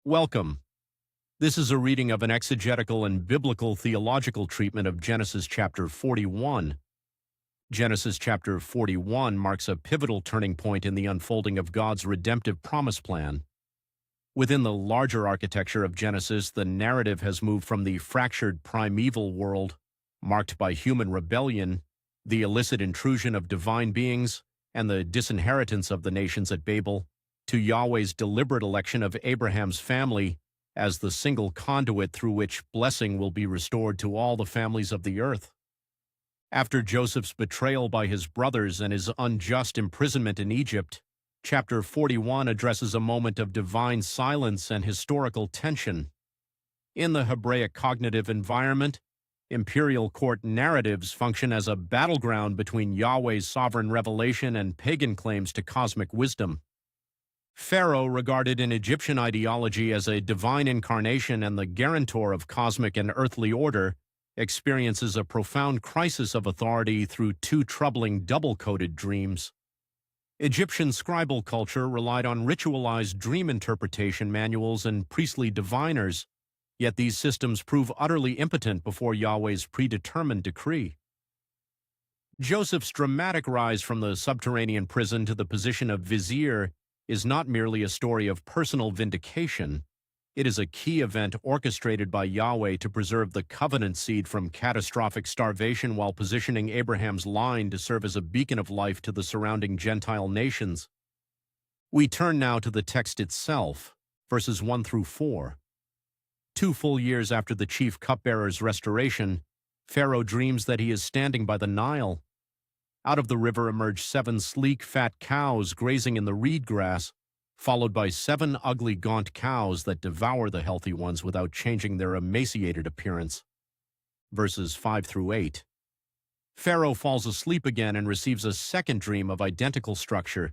Welcome. This is a reading of an exegetical and biblical-theological treatment of Genesis chapter 41. Genesis chapter 41 marks a pivotal turning point in the unfolding of God's redemptive promise plan. Within the larger architecture of Genesis, the narrative has moved from the fractured primeval world, marked by human rebellion, the illicit intrusion of divine beings, and the disinheritance of the nations at Babel, to Yahweh's deliberate election of Abraham's family as the single conduit through which blessing will be restored to all the families of the earth. After Joseph's betrayal by his brothers and his unjust imprisonment in Egypt, chapter 41 addresses a moment of divine silence and historical tension. In the Hebraic cognitive environment, imperial court narratives function as a battleground between Yahweh's sovereign revelation and pagan claims to cosmic wisdom. Pharaoh, regarded in Egyptian ideology as a divine incarnation and the guarantor of cosmic and earthly order, experiences a profound crisis of authority through two troubling double-coded dreams. Egyptian scribal culture relied on ritualized dream interpretation manuals and priestly diviners, yet these systems prove utterly impotent before Yahweh's predetermined decree. Joseph's dramatic rise from the subterranean prison to the position of Vizier is not merely a story of personal vindication. It is a key event orchestrated by Yahweh to preserve the covenant seed from catastrophic starvation while positioning Abraham's line to serve as a beacon of life to the surrounding Gentile nations. We turn now to the text itself, verses 1 through 4. 2 full years after the chief cupbearer's restoration, Pharaoh dreams that he is standing by the Nile. Out of the river emerge 7 sleek, fat cows grazing in the reed grass, followed by 7 ugly, gaunt cows that devour the healthy ones without changing their emaciated appearance. Verses 5 through 8. Pharaoh falls asleep again and receives a second dream of identical structure.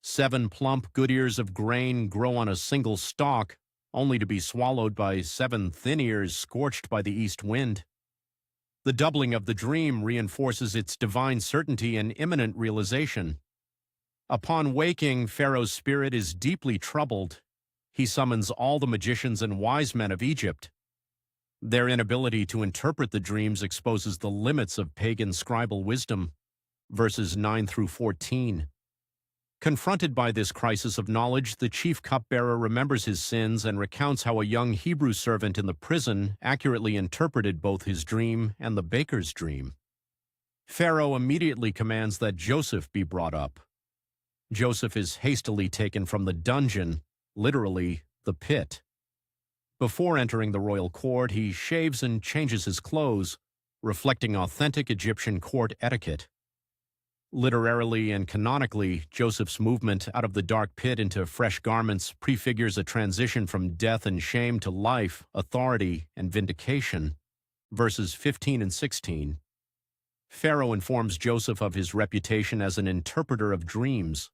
7 plump, good ears of grain grow on a single stalk, only to be swallowed by 7 thin ears scorched by the east wind. The doubling of the dream reinforces its divine certainty and imminent realization. Upon waking, Pharaoh's spirit is deeply troubled. He summons all the magicians and wise men of Egypt. Their inability to interpret the dreams exposes the limits of pagan scribal wisdom. Verses 9 through 14. Confronted by this crisis of knowledge, the chief cupbearer remembers his sins and recounts how a young Hebrew servant in the prison accurately interpreted both his dream and the baker's dream. Pharaoh immediately commands that Joseph be brought up. Joseph is hastily taken from the dungeon, literally the pit. Before entering the royal court, he shaves and changes his clothes, reflecting authentic Egyptian court etiquette. Literarily and canonically, Joseph's movement out of the dark pit into fresh garments prefigures a transition from death and shame to life, authority, and vindication. Verses 15 and 16. Pharaoh informs Joseph of his reputation as an interpreter of dreams.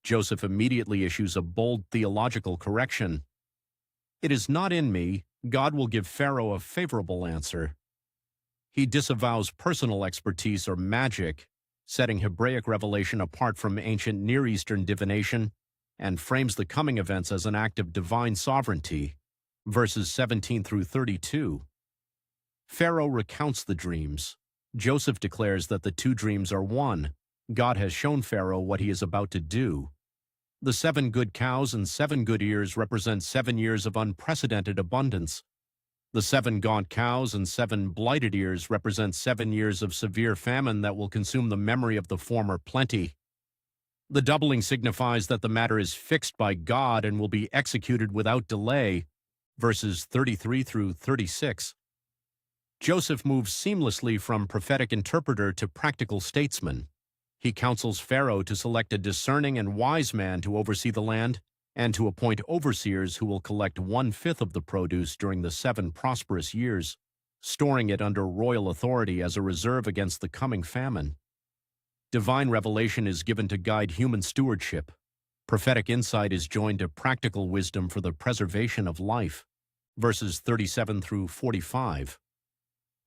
Joseph immediately issues a bold theological correction. It is not in me. God will give Pharaoh a favorable answer. He disavows personal expertise or magic, setting Hebraic revelation apart from ancient Near Eastern divination, and frames the coming events as an act of divine sovereignty. Verses 17 through 32. Pharaoh recounts the dreams. Joseph declares that the 2 dreams are one. God has shown Pharaoh what he is about to do. The 7 good cows and 7 good ears represent 7 years of unprecedented abundance. The 7 gaunt cows and 7 blighted ears represent 7 years of severe famine that will consume the memory of the former plenty. The doubling signifies that the matter is fixed by God and will be executed without delay. Verses 33 through 36. Joseph moves seamlessly from prophetic interpreter to practical statesman. He counsels Pharaoh to select a discerning and wise man to oversee the land, and to appoint overseers who will collect 1/5 of the produce during the 7 prosperous years, storing it under royal authority as a reserve against the coming famine. Divine revelation is given to guide human stewardship. Prophetic insight is joined to practical wisdom for the preservation of life. Verses 37 through 45.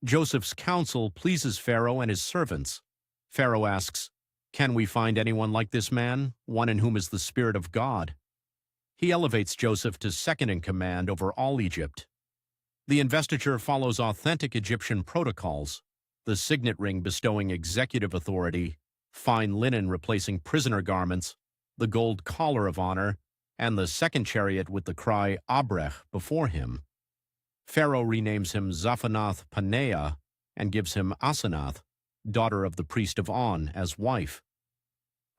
Joseph's counsel pleases Pharaoh and his servants. Pharaoh asks, "Can we find anyone like this man, one in whom is the Spirit of God?" He elevates Joseph to second in command over all Egypt. The investiture follows authentic Egyptian protocols, the signet ring bestowing executive authority, fine linen replacing prisoner garments, the gold collar of honor, and the second chariot with the cry Abrech before him. Pharaoh renames him Zaphanath-Paneah and gives him Asenath, daughter of the priest of On, as wife.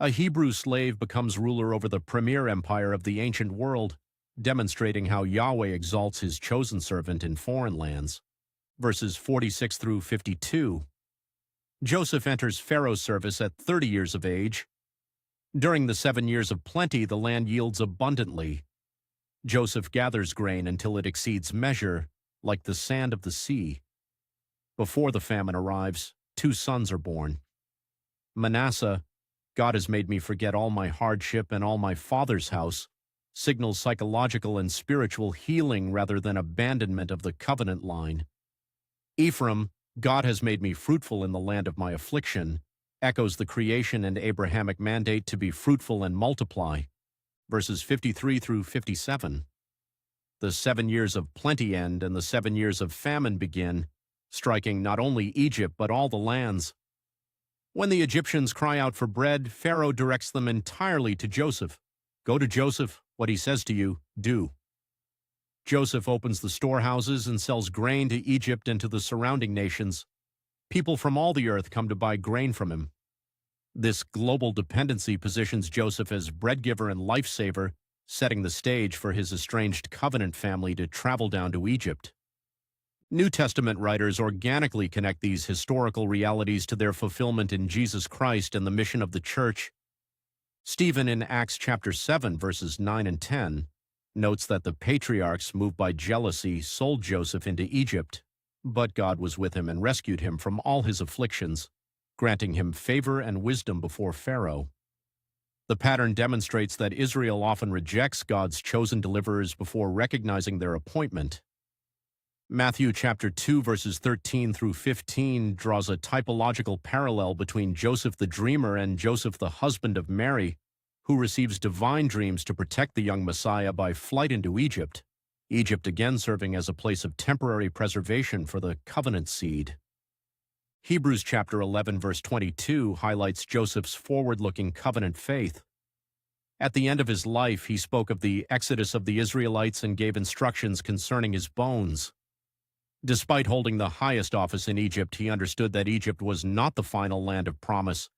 A Hebrew slave becomes ruler over the premier empire of the ancient world, demonstrating how Yahweh exalts his chosen servant in foreign lands. Verses 46 through 52. Joseph enters Pharaoh's service at 30 years of age. During the 7 years of plenty, the land yields abundantly. Joseph gathers grain until it exceeds measure, like the sand of the sea. Before the famine arrives, 2 sons are born. Manasseh, God has made me forget all my hardship and all my father's house, signals psychological and spiritual healing rather than abandonment of the covenant line. Ephraim, God has made me fruitful in the land of my affliction, echoes the creation and Abrahamic mandate to be fruitful and multiply. Verses 53 through 57. The 7 years of plenty end and the 7 years of famine begin, striking not only Egypt but all the lands. When the Egyptians cry out for bread, Pharaoh directs them entirely to Joseph. Go to Joseph, what he says to you, do. Joseph opens the storehouses and sells grain to Egypt and to the surrounding nations. People from all the earth come to buy grain from him. This global dependency positions Joseph as bread giver and life-saver, setting the stage for his estranged covenant family to travel down to Egypt. New Testament writers organically connect these historical realities to their fulfillment in Jesus Christ and the mission of the church. Stephen in Acts chapter 7, verses 9 and 10, notes that the patriarchs, moved by jealousy, sold Joseph into Egypt, but God was with him and rescued him from all his afflictions, granting him favor and wisdom before Pharaoh. The pattern demonstrates that Israel often rejects God's chosen deliverers before recognizing their appointment. Matthew chapter 2, verses 13 through 15 draws a typological parallel between Joseph the dreamer and Joseph the husband of Mary, who receives divine dreams to protect the young Messiah by flight into Egypt, Egypt again serving as a place of temporary preservation for the covenant seed. Hebrews chapter 11, verse 22 highlights Joseph's forward-looking covenant faith. At the end of his life, he spoke of the exodus of the Israelites and gave instructions concerning his bones. Despite holding the highest office in Egypt, he understood that Egypt was not the final land of promise.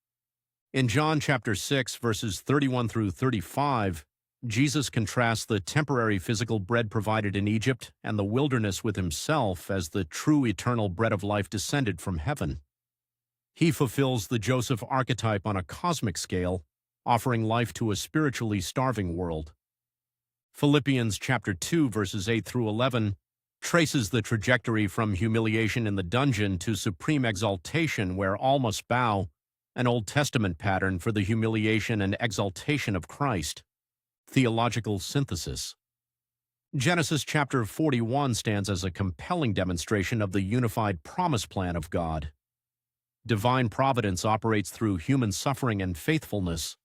In John chapter 6, verses 31 through 35, Jesus contrasts the temporary physical bread provided in Egypt and the wilderness with himself as the true eternal bread of life descended from heaven. He fulfills the Joseph archetype on a cosmic scale, offering life to a spiritually starving world. Philippians chapter 2, verses 8 through 11, traces the trajectory from humiliation in the dungeon to supreme exaltation where all must bow, an Old Testament pattern for the humiliation and exaltation of Christ. Theological synthesis. Genesis chapter 41 stands as a compelling demonstration of the unified promise plan of God. Divine providence operates through human suffering and faithfulness.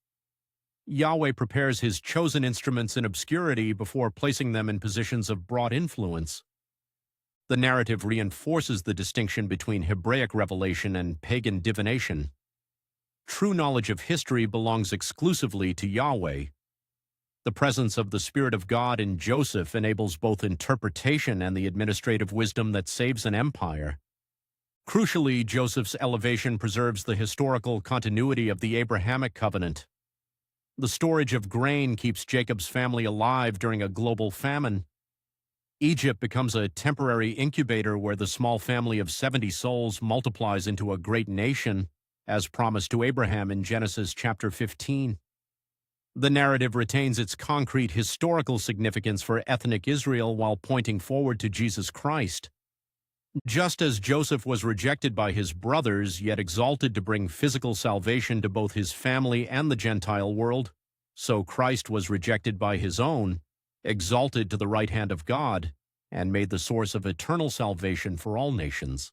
Yahweh prepares his chosen instruments in obscurity before placing them in positions of broad influence. The narrative reinforces the distinction between Hebraic revelation and pagan divination. True knowledge of history belongs exclusively to Yahweh. The presence of the Spirit of God in Joseph enables both interpretation and the administrative wisdom that saves an empire. Crucially, Joseph's elevation preserves the historical continuity of the Abrahamic covenant. The storage of grain keeps Jacob's family alive during a global famine. Egypt becomes a temporary incubator where the small family of 70 souls multiplies into a great nation, as promised to Abraham in Genesis chapter 15. The narrative retains its concrete historical significance for ethnic Israel while pointing forward to Jesus Christ. Just as Joseph was rejected by his brothers, yet exalted to bring physical salvation to both his family and the Gentile world, so Christ was rejected by his own, exalted to the right hand of God, and made the source of eternal salvation for all nations.